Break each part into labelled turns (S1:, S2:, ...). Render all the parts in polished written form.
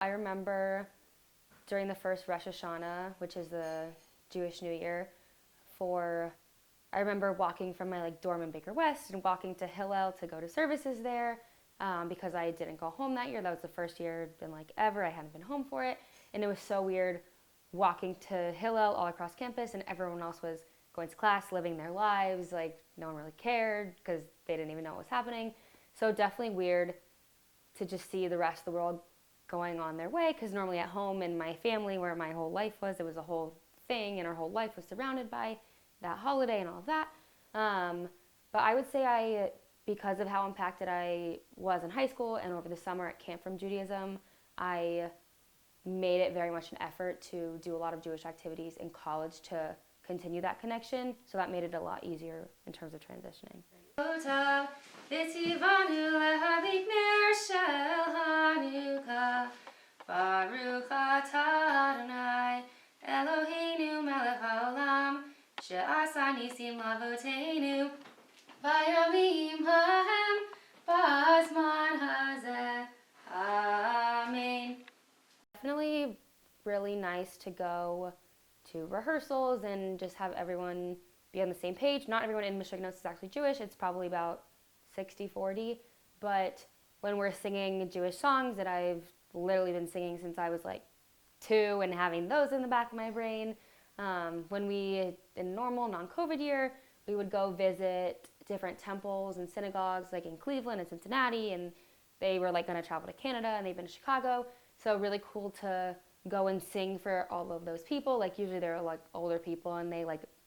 S1: I remember during the first Rosh Hashanah, which is the Jewish New Year, I remember walking from my dorm in Baker West and walking to Hillel to go to services there because I didn't go home that year. That was the first year been ever. I hadn't been home for it, and it was so weird walking to Hillel all across campus, and everyone else was going to class, living their lives. No one really cared because they didn't even know what was happening. So definitely weird to just see the rest of the world going on their way, because normally at home in my family where my whole life was, it was a whole thing and our whole life was surrounded by that holiday and all of that. But I would say because of how impacted I was in high school and over the summer at Camp from Judaism, I made it very much an effort to do a lot of Jewish activities in college to continue that connection. So that made it a lot easier in terms of transitioning. Baruch atah Adonai Eloheinu melech haolam she'asa nisim lavoteinu bayamim hahem ba'azman hazeh. Amen. Definitely really nice to go to rehearsals and just have everyone be on the same page. Not everyone in Meshuggah is actually Jewish. It's probably about 60-40. But when we're singing Jewish songs that I've literally been singing since I was 2 and having those in the back of my brain, when we, in a normal non-COVID year, we would go visit different temples and synagogues in Cleveland and Cincinnati, and they were going to travel to Canada and they've been to Chicago. So really cool to go and sing for all of those people. Usually they're older people and they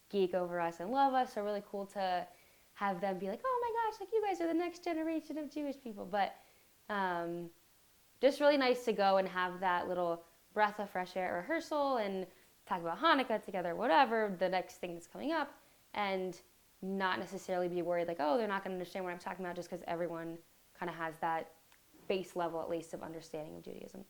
S1: geek over us and love us. So really cool to have them be oh my gosh, you guys are the next generation of Jewish people. But just really nice to go and have that little breath of fresh air at rehearsal and talk about Hanukkah together, whatever the next thing that's coming up, and not necessarily be worried oh, they're not going to understand what I'm talking about, just because everyone kind of has that base level at least of understanding of Judaism.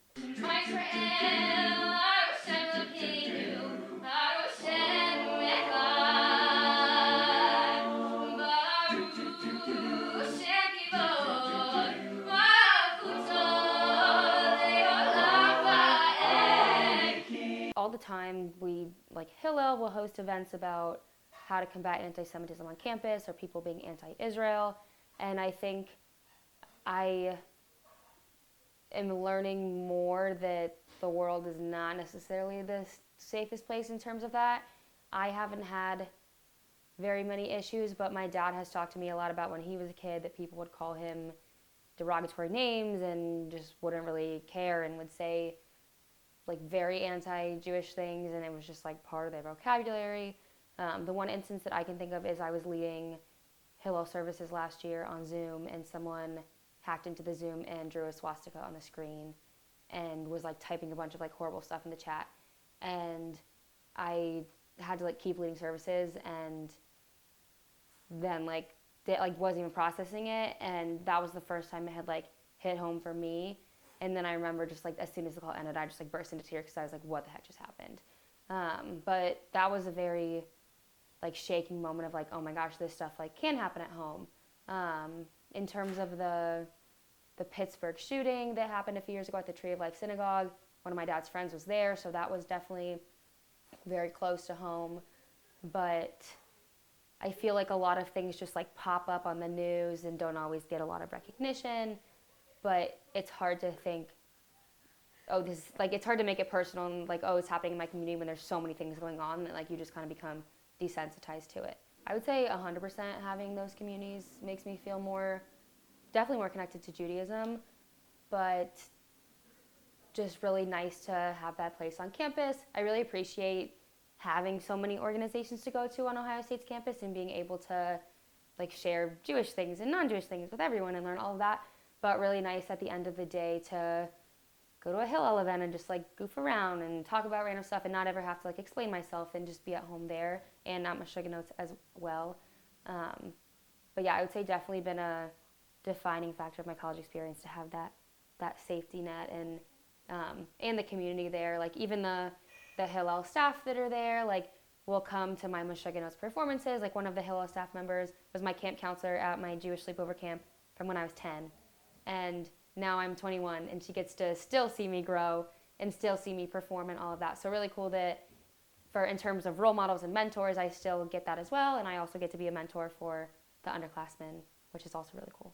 S1: All the time, we Hillel will host events about how to combat anti-Semitism on campus or people being anti-Israel, and I think I am learning more that the world is not necessarily the safest place in terms of that. I haven't had very many issues, but my dad has talked to me a lot about when he was a kid that people would call him derogatory names and just wouldn't really care and would say very anti-Jewish things, and it was just part of their vocabulary. The one instance that I can think of is I was leading Hillel services last year on Zoom, and someone hacked into the Zoom and drew a swastika on the screen and was typing a bunch of horrible stuff in the chat. And I had to keep leading services, and then they wasn't even processing it, and that was the first time it had hit home for me. And then I remember just as soon as the call ended, I just burst into tears because I was what the heck just happened? But that was a very shaking moment of oh my gosh, this stuff can happen at home. In terms of the Pittsburgh shooting that happened a few years ago at the Tree of Life Synagogue, one of my dad's friends was there, so that was definitely very close to home. But I feel a lot of things just pop up on the news and don't always get a lot of recognition. But it's hard to think, it's hard to make it personal and oh, it's happening in my community when there's so many things going on that you just kind of become desensitized to it. I would say 100% having those communities makes me feel definitely more connected to Judaism, but just really nice to have that place on campus. I really appreciate having so many organizations to go to on Ohio State's campus and being able to share Jewish things and non-Jewish things with everyone and learn all of that. But really nice at the end of the day to go to a Hillel event and just goof around and talk about random stuff and not ever have to explain myself and just be at home there and not Meshuggah notes as well. But yeah, I would say definitely been a defining factor of my college experience to have that safety net and the community there. Even the Hillel staff that are there will come to my Meshuggah notes performances. One of the Hillel staff members was my camp counselor at my Jewish sleepover camp from when I was 10. And now I'm 21 and she gets to still see me grow and still see me perform and all of that. So really cool that for in terms of role models and mentors, I still get that as well. And I also get to be a mentor for the underclassmen, which is also really cool.